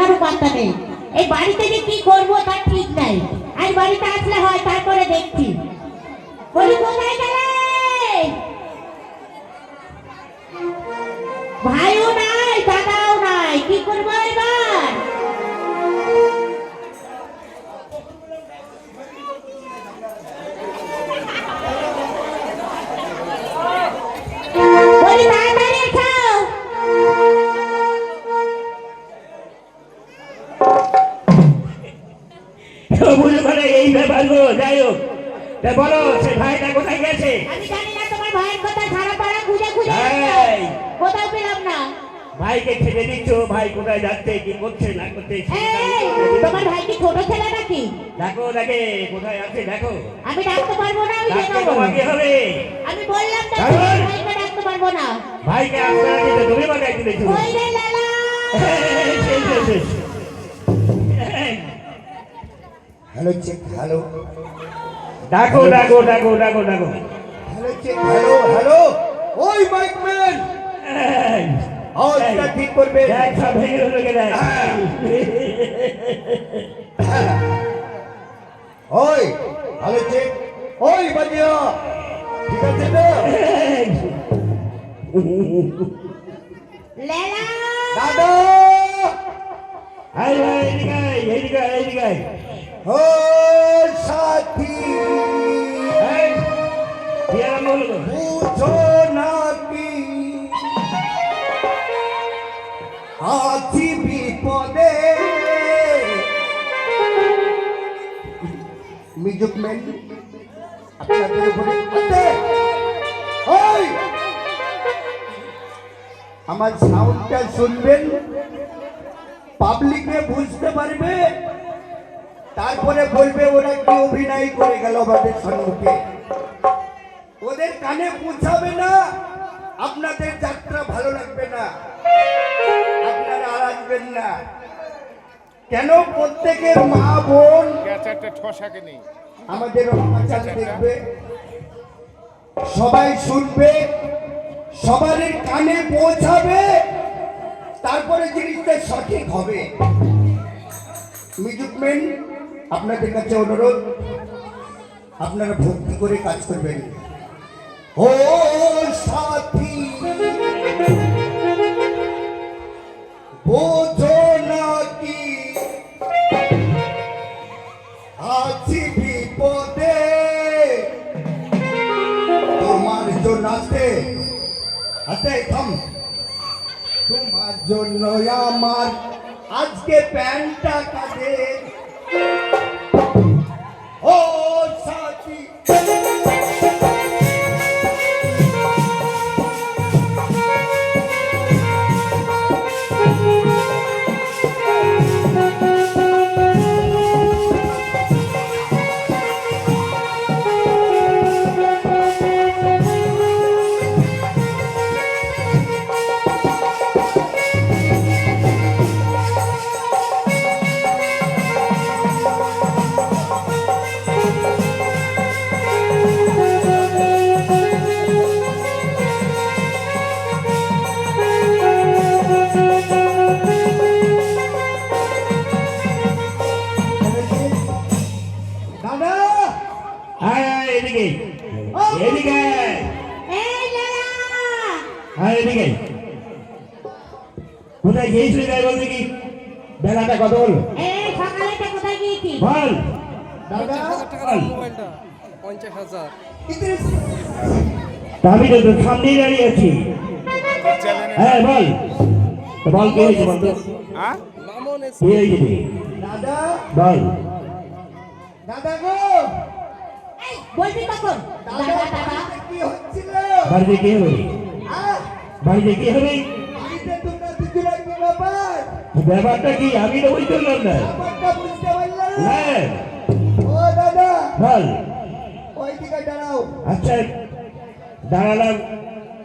শোনারও পাত্তা নেই। এই বাড়িতে যে কি করবো তার ঠিক নাই। আজ বাড়িতে আসলে হয়, তারপরে দেখছি। বলি কোথায় গেলে? ভাইও নাই, দাদাও নাই, কি করবো এবার? বলি তাড়াতাড়ি এসো। এই ব্যাপার গো, যাই হোক বলো, সে ভাইটা কোথায় গেছে? আমি জানি না, তোমার ভাইয়ের কথা সারা পাড়া খুঁজে খুঁজে কোথাও পেলাম না। ভাইকে ছেড়ে দিচ্ছ, ভাই কোথায় যাচ্ছে, কি করছে না করছে? তোমার ভাই কি ছোট ছেলে নাকি? দেখো দেখে কোথায় আছে দেখো। আমি ডাকতে পারবো না, আমি ডাকতে তোমাকে হবে। আমি বললাম না ভাইকে ডাকতে পারবো না। ভাইকে আসতে না দিতে তুমি বাগাই দিয়েছো। ওই রে লালা, হ্যালো চেক, হ্যালো ডাকো ডাকো ডাকো ডাকো ডাকো। Hello check, hello hello. ওই মাইকম্যান, আওয়াজটা ঠিক করবে। দেখ সব ভেঙে গেল কেন? ওই হ্যালো চেক, ওই বাজিয়া, ঠিক আছে তো? লেলা দাদা, আই ভাই এদিকে আয়, এদিকে আয়, এদিকে আয়। ও সাথী, এই, কি আরম্ভ হলো গো? বুঝো নাকি আছি বিপদে। মিউজিক ম্যান আপনাদের উপরে আছে। ওই আমার সাউন্ডটা শুনবেন, পাবলিকে বুঝতে পারবে, তারপরে বলবে ওরা কি অভিনয় করে গেল আমাদের সম্মুখে। ওদের কানে পৌঁছাবে না, আপনাদের যাত্রা ভালো লাগবে না, আপনারা আর আসবেন না। কেন? প্রত্যেকের মা বোন আমাদের অত্যাচার দেখবে, সবাই শুনবে, সবারই কানে পৌঁছাবে, তারপরে জিনিসটা সঠিক হবে। মিউজিক ম্যান আপনাদের কাছে অনুরোধ, আপনারা ভক্তি করে কাজ করবেন। ও সাথী, বোঝো নাকি আছি বিপদে। তোমার জন্য আসতে আসতে থাম, তোমার জন্য আমার আজকে প্যান্টটা কাটে। ও সাথী, দাদা, আয় আয় এদিকে, এদিকে আয়। এই লেলা, আয় এদিকে। কোথায় গিয়েছিলি তাই বল দেখি, বেলাটা কত হলো এই সকালেটা কোথায় গিয়েছিস? বল। দাদা, বল। 50,000 আমি তো তোর সামনেই দাঁড়িয়ে আছি। হ্যাঁ বল, তো বল কে হয়েছে বল তো, কে হয়েছে? দাদা, বল। দাদা গো, এই বলবি কখন? দাদা দাদা দাদা, বাড়িতে কি হচ্ছিল? বাড়িতে কে হবে? আহ, বাড়িতে কে হবে? বাড়িতে তোমরা দুজনের কি ব্যাপার? ব্যাপারটা কি আমি তো বুঝতে পারলাম না। ব্যাপারটা বুঝতে পারলাম না। হ্যাঁ ও দাদা, বল। ওই দিকে দাঁড়াও। আচ্ছা দাঁড়ালাম।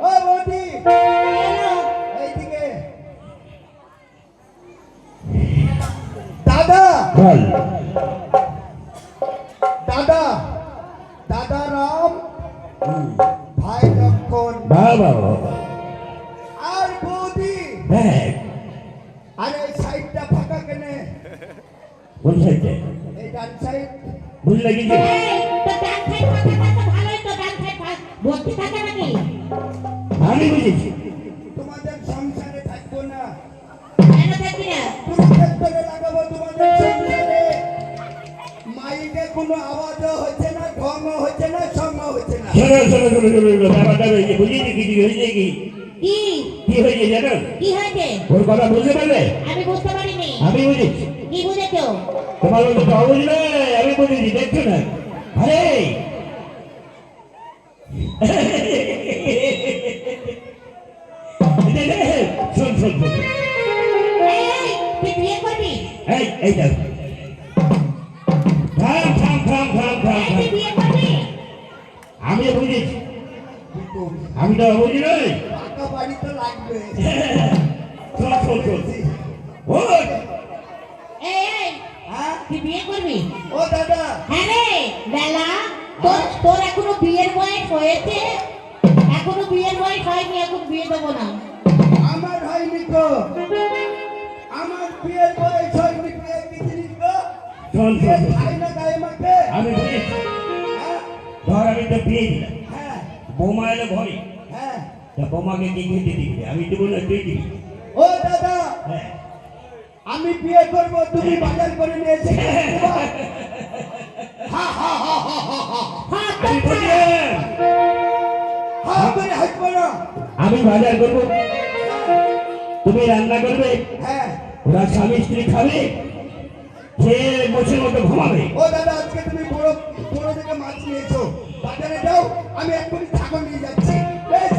ও বৌদি, এলো। এইদিকে। দাদা, বল। দাদা, দাদা রাম, ভাই লক্ষণ, বাবা আর বৌদি। হ্যাঁ আরে সাইডটা ফাঁকা ফাঁকা কেনে কোন সাইডে এই ডান সাইড বুঝলে কি যে এই তো ডান সাইড ফাঁকা থাকলে ভালোই তো ডান সাইড ভর্তি থাকে নাকি আমি বুঝেছি তোমাদের সংসারে থাকবো না কেন থাকি না কুরুক্ষেত্রে লাগাবো তোমাদের সংসারে মাইকে কোনো আওয়াজও হচ্ছে না ঢংও হচ্ছে না সঙ্গও হচ্ছে না শোনো ব্যাপারটা বুঝিয়েছি কিছু হয়েছে কি কি কি হয়েছে জানো কি হয়েছে ওর কথা বুঝতে পারলে আমি বুঝতে পারিনি আমি বুঝেছি কি বুঝেছো তোমার মতো তো বুঝলে আমি বুঝেছি দেখছো না আরে শোন শোন শোন এই তুই বিয়ে করবি এই দেখ থাম থাম থাম থাম থাম এই তুই বিয়ে করবি আমি বুঝেছি আমি তো বুঝি নাই পাকা বাড়ি তো লাগবে শোন শোন শোন ও এই হ্যাঁ তুই বিয়ে করবি ও দাদা হ্যাঁ রে বেলা তোর এখনো বিয়ের বয়স হয়েছে এখনো বিয়ের বয়স হয়নি এখন বিয়ে দেবো না আমার হয়নি তো আমার বিয়ের বয়স হয়নি বিয়ে কি জিনিস গো শোন বিয়ে শোন খাই না গায়ে মাকে আমি বুঝেছি হ্যাঁ ধর আমি তো বিয়ে দিলাম হ্যাঁ বোমা এলে ঘরে হ্যাঁ তা বোমাকে কি খেতে দিবি আমি দেবো না তুই দিবি ও দাদা হ্যাঁ আমি বিয়ে করব তুমি বাজার করে নিয়ে এসে হা হা হা হা হা হা হ্যাঁ আমি তো বুঝলাম হা করে হাসবো না আমি বাজার করবো তুমি রান্না করবে হ্যাঁ ওরা স্বামী স্ত্রী খাবে খেয়ে বসে মতো ঘুমাবে ও দাদা আজকে তুমি বড় বড় থেকে মাছ নিয়েছো বাজারে যাও আমি এক্ষুনি ছাগল নিয়ে যাচ্ছি বেশ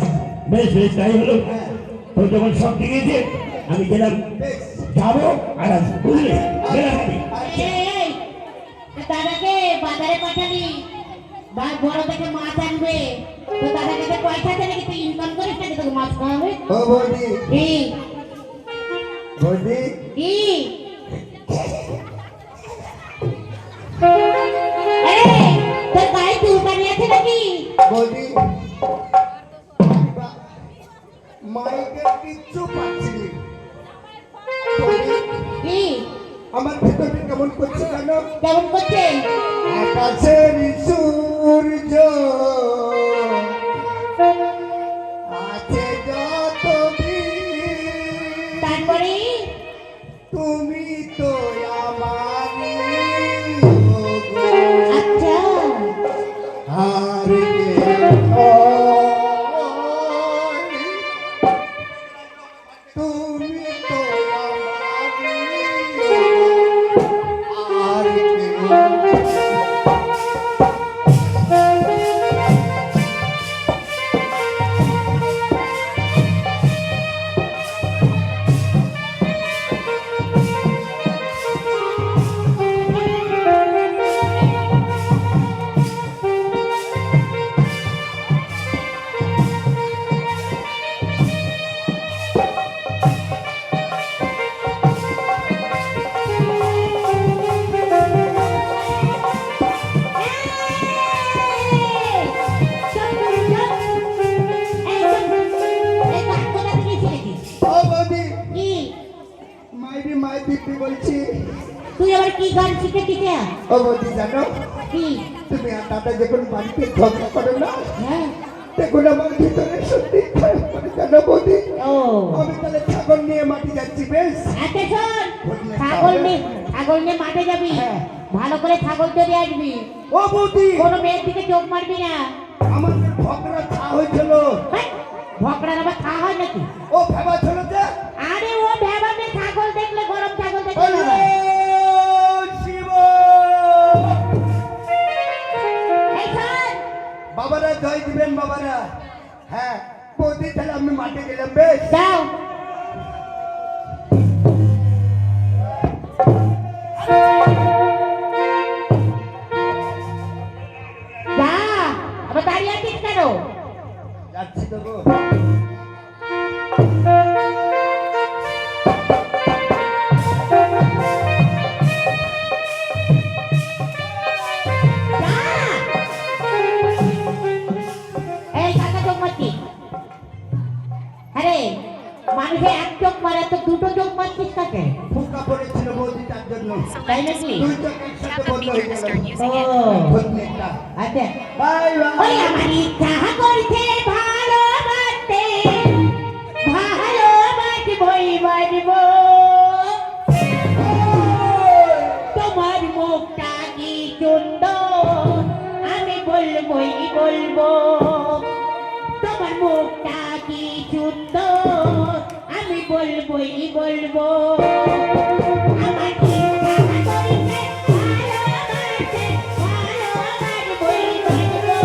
বেশ বেশ তাই হলো হ্যাঁ তো যখন সব দিয়েছে আমি গেলাম বেশ যাবো আর আসবো বুঝলে গেলাম আমি এই দাদাকে বাজারে পাঠালি বা বড় দেখে মাছ আনবে তো দাদা কাছে পয়সা আছে নাকি তুই ইনকাম করিস নাকি তোকে মাছ খাওয়াবে ও বৌদি কি বৌদি কি এই তোর গায়ে চুলকানি আছে নাকি বৌদি মাইকে কিচ্ছু পাচ্ছি নি। বৌদি, কি আমার ভেতরটা কেমন করছে জানো কেমন করছে আকাশের সূর্য আছে যত তারপরে তুমি তো আমারই আচ্ছা আর তুমি তো আমারই আর মাই দিদি বলছি তুই আবার কি গান শিখেছিস ও বৌদি জানো কি তুমি আর দাদা যখন বাড়িতে ঝগড়া করো না হ্যাঁ দেখুন আমার ভিতরে সত্যি খারাপ করে জানো বৌদি ও আমি তাহলে ছাগল নিয়ে মাটি যাচ্ছি বেশ আচ্ছা শোন ছাগল নিয়ে মাঠে যাবি হ্যাঁ। ভালো করে ছাগল চড়ে আসবি ও বৌদি কোনো মেয়ের দিকে চোখ মারবি না আমাদের ঝগড়া চা হয়েছিল ভকড়ার আবার খাওয়া হয় নাকি ও ভেবা ছিল যে আরে ও ভেবাতে ছাগল দেখলে গরম ছাগল দেখলে বলো, বাবা। শিব এই শোন, বাবারা জয় দিবেন বাবারা হ্যাঁ বৌদি তাহলে আমি মাঠে গেলাম বেশ যাও যা আবার দাঁড়িয়ে আছিস কেন যাচ্ছি তো গো যা। এই কাকা চোখ মারছিস আরে মানুষে এক চোখ মারে তো দুটো চোখ মারছিস কাকে ফুকা পড়েছিল তাই নাকি? দুইটা একসাথে বন্ধ হয়ে গেল ও প্রত্যেকটা আচ্ছা বাই ওই বাই আমার ইচ্ছা করছে ভালোবাসতে ভালোবাসবই বাসবো তোমার মুখটা কি সুন্দর আমি বলবই বলবো তোমার মুখটা কি সুন্দর আমি বলবই বলবো আমার ইচ্ছা করছে ভালোবাসতে ভালোবাসবই বাসবো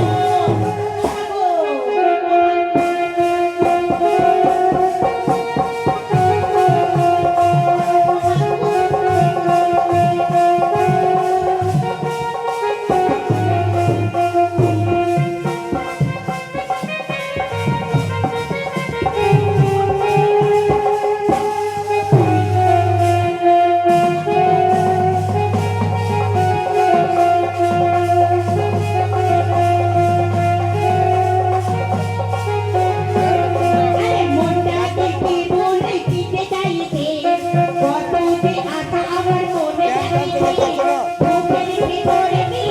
আরে মনটাকে কি বলে দিতে চাইছে কত যে আশা আমার মনে জাগিছে বুকের ভিতরে কি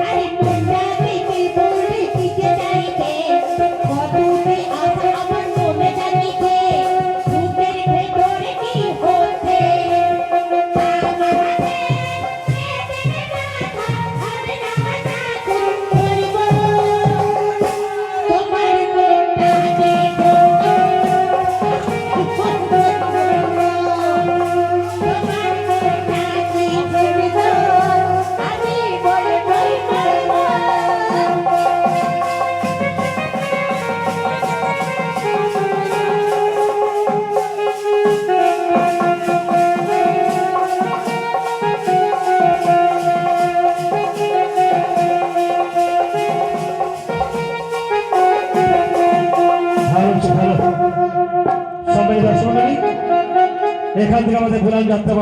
আরে মনটাকে কি বলে দিতে চাইছে কত যে আশা আমার মনে জাগিছে বুকের ভিতরে কি হচ্ছে আমি বলবই বলবো ভালো হচ্ছে, ভালো। সবাই দর্শক এখান থেকে আমাদের বুলান যাত্রা